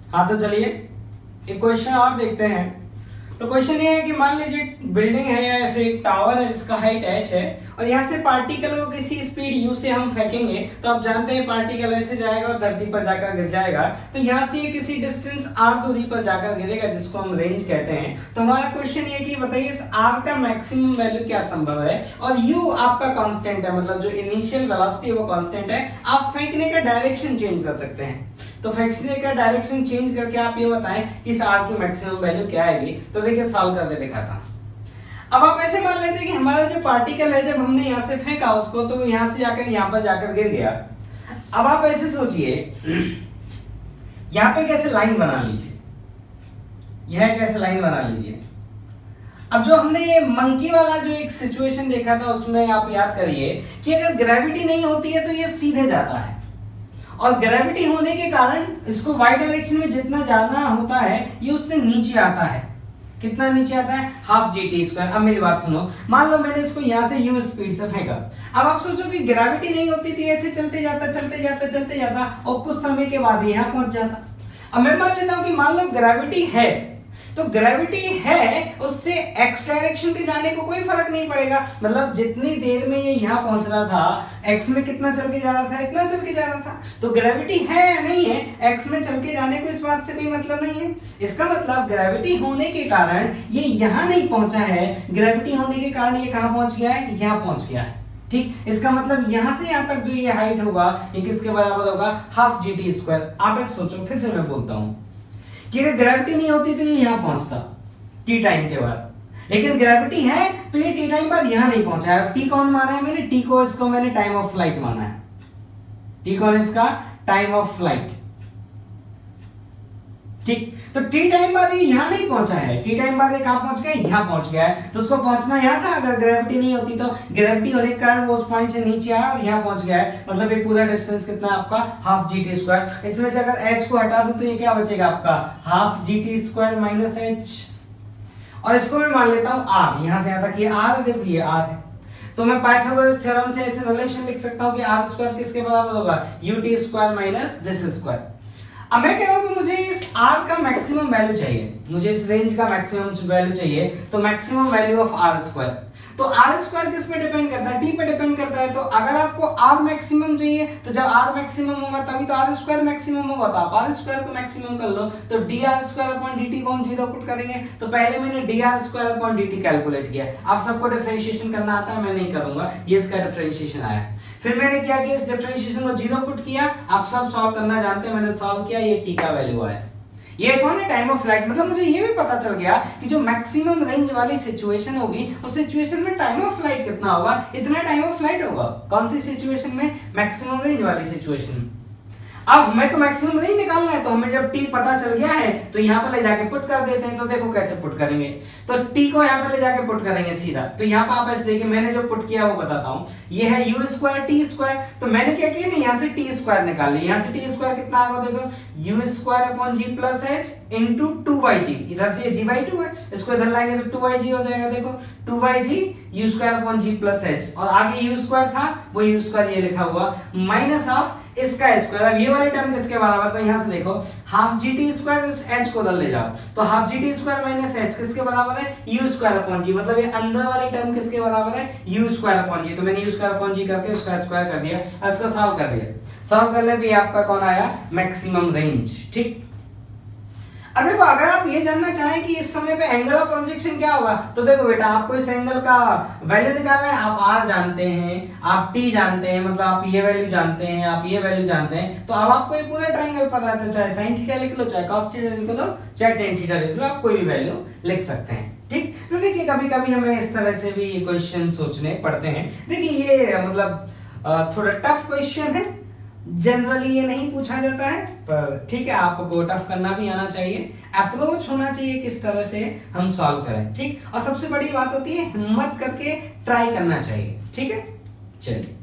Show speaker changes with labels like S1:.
S1: हाँ तो चलिए एक क्वेश्चन और देखते हैं। तो क्वेश्चन ये है कि मान लीजिए बिल्डिंग है या फिर एक टावर है जिसका हाइट h है और यहाँ से पार्टिकल को किसी स्पीड u से हम फेंकेंगे तो आप जानते हैं पार्टिकल ऐसे जाएगा और धरती पर जाकर गिर जाएगा। तो यहाँ से ये किसी डिस्टेंस r दूरी पर जाकर गिरेगा जिसको हम रेंज कहते हैं। तो हमारा क्वेश्चन ये कि बताइए इस r का मैक्सिमम वैल्यू क्या संभव है और u आपका कांस्टेंट है, मतलब जो इनिशियल वेलोसिटी है वो कांस्टेंट है। आप फेंकने का डायरेक्शन चेंज कर सकते हैं, तो फेंकने का डायरेक्शन चेंज करके आप ये बताएं कि इस r की मैक्सिमम वैल्यू क्या आएगी। तो देखिए सॉल्व करके दिखाता हूं। अब आप ऐसे मान लेते हैं कि हमारा जो पार्टिकल है जब हमने यहां से फेंका उसको तो वो यहां से जाकर यहां पर जाकर गिर गया। अब आप ऐसे सोचिए यहां पे कैसे लाइन बना लीजिए, यह कैसे लाइन बना लीजिए। अब जो हमने ये मंकी वाला जो एक सिचुएशन देखा था उसमें आप याद करिए कि अगर ग्रेविटी नहीं होती है तो ये सीधे जाता है और ग्रेविटी होने के कारण इसको वाई डायरेक्शन में जितना ज्यादा होता है ये उससे नीचे आता है। कितना नीचे आता है? Half G T square. अब मेरी बात सुनो, मान लो मैंने इसको यहां से u स्पीड से फेंका। अब आप सोचो कि ग्रेविटी नहीं होती तो ऐसे चलते जाता और कुछ समय के बाद यहां पहुंच जाता। अब मैं मान लेता हूं कि मान लो ग्रेविटी है, तो ग्रेविटी है उससे x डायरेक्शन के जाने को कोई फर्क नहीं पड़ेगा। मतलब जितनी देर में ये यहाँ पहुंच रहा था x में कितना चल के जा रहा था, इतना चल के जा रहा था। तो ग्रेविटी है या नहीं है, x में चल के जाने को इस बात से कोई मतलब नहीं है। इसका मतलब ग्रेविटी होने के कारण ये यहाँ नहीं पहुंचा है, ग्रेविटी होने के कारण ये कहाँ पहुंच गया है, यहाँ पहुंच गया है। ठीक, इसका मतलब यहां से यहां तक जो ये हाइट होगा ये किसके बराबर होगा? Half G T square. आप ऐसे सोचो, फिर से मैं बोलता हूं कि अगर ग्रेविटी नहीं होती तो ये यहां पहुंचता टी टाइम के बाद, लेकिन ग्रेविटी है तो ये टी टाइम बाद यहां नहीं पहुंचा है। टी कौन माना है मैंने? टी को इसको मैंने टाइम ऑफ फ्लाइट माना है। टी कौन इसका? Time of flight. ठीक, तो टी टाइम बाद ये यहां नहीं पहुंचा है, टी टाइम बाद ये कहां पहुंच गया? यहां पहुंच गया है। तो उसको पहुंचना यहां था। अगर ग्रेविटी नहीं होती तो ग्रेविटी होने के कारण वो उस पॉइंट से नीचे आया और यहां पहुंच गया है। मतलब ये पूरा डिस्टेंस कितना है आपका? Half G T square. इसमें से अगर h को हटा दूं तो ये क्या बचेगा आपका? Half G T square minus h। और इसको मैं मान लेता हूं r, यहां से यहां तक ये r है, देखो ये r है। तो मैं पाइथागोरस थ्योरम से ऐसे रिलेशन लिख सकता हूं कि r स्क्वायर किसके बराबर होगा? ut square minus this square. अब मैं कह रहा हूं कि मुझे इस r का मैक्सिमम वैल्यू चाहिए, मुझे इस रेंज का मैक्सिमम वैल्यू चाहिए। तो maximum value of r square, तो r स्क्वायर किस पे डिपेंड करता है? t पे डिपेंड करता है। तो अगर आपको r मैक्सिमम चाहिए तो जब r मैक्सिमम होगा तभी तो r स्क्वायर मैक्सिमम होगा। तो आप r स्क्वायर को मैक्सिमम कर लो। तो dr स्क्वायर अपॉन dt को हम जीरो पुट करेंगे। तो पहले मैंने dr square upon dt calculate किया। आप सबको डिफरेंशिएशन करना आता है, मैं नहीं करूंगा, ये इसका डिफरेंशिएशन आया। फिर मैंने क्या किया? इस डिफरेंशिएशन को जीरो पुट किया। आप सब सॉल्व करना जानते हैं, मैंने सॉल्व किया, ये t का वैल्यू आया। ये कौन है? Time of flight. मतलब मुझे ये भी पता चल गया कि जो मैक्सिमम रेंज वाली सिचुएशन होगी उस सिचुएशन में टाइम ऑफ फ्लाइट कितना होगा? इतना टाइम ऑफ फ्लाइट होगा। कौन सी सिचुएशन में? मैक्सिमम रेंज वाली सिचुएशन। अब हमें तो मैक्सिमम रेंज निकालना है, तो हमें जब t पता चल गया है तो यहाँ पर ले जाके पुट कर देते हैं। तो देखो कैसे पुट करेंगे। तो t को यहाँ पे ले जाके पुट करेंगे सीधा। तो यहाँ पर आप ऐसे देखिए, मैंने जो पुट किया वो बताता हूँ। ये है u स्क्वायर t स्क्वायर। तो मैंने क्या किया ना, यहाँ से t स्क्वायर निकाल लिया। यहाँ से t स्क्वायर कितना आएगा देखो, u square upon g plus h into 2yg। इधर से ये g/2 है, इसको इधर लाएंगे तो 2yg हो जाएगा। देखो 2yg u square upon g plus h, और आगे u स्क्वायर था वो u स्क्वायर ये लिखा हुआ माइनस ऑफ इसका स्क्वायर। अब ये वाली टर्म किसके बराबर? तो यहां से देखो हाफ जी टी स्क्वायर इस h को उधर ले जाओ। तो half G T square minus h किसके बराबर है? u square upon g। मतलब ये अंदर वाली टर्म किसके बराबर है? u square upon g। तो मैंने u स्क्वायर अपॉन g करके उसका स्क्वायर कर दिया, इसका सॉल्व कर दिया। सॉल्व करने पे आपका कौन आया? Maximum range. ठीक, अब देखो अगर आप ये जानना चाहें कि इस समय पे एंगल ऑफ प्रोजेक्शन क्या होगा, तो देखो बेटा आपको इस एंगल का वैल्यू निकालना है। आप r जानते हैं, आप t जानते हैं, मतलब आप ये वैल्यू जानते हैं, आप ये वैल्यू जानते हैं। तो अब आपको ये पूरा ट्रायंगल पता है, तो चाहे sin थीटा लिख लो, चाहे cos थीटा लिख लो, चाहे tan थीटा लिख लो, आप कोई भी वैल्यू लिख सकते हैं। ठीक, तो देखिए कभी कभी हमें इस तरह से भी क्वेश्चन सोचने पड़ते हैं। देखिए ये मतलब थोड़ा टफ क्वेश्चन है, जनरली ये नहीं पूछा जाता है, पर ठीक है आपको टफ करना भी आना चाहिए, अप्रोच होना चाहिए किस तरह से हम सॉल्व करें। ठीक, और सबसे बड़ी बात होती है हिम्मत करके ट्राई करना चाहिए। ठीक है, चलिए।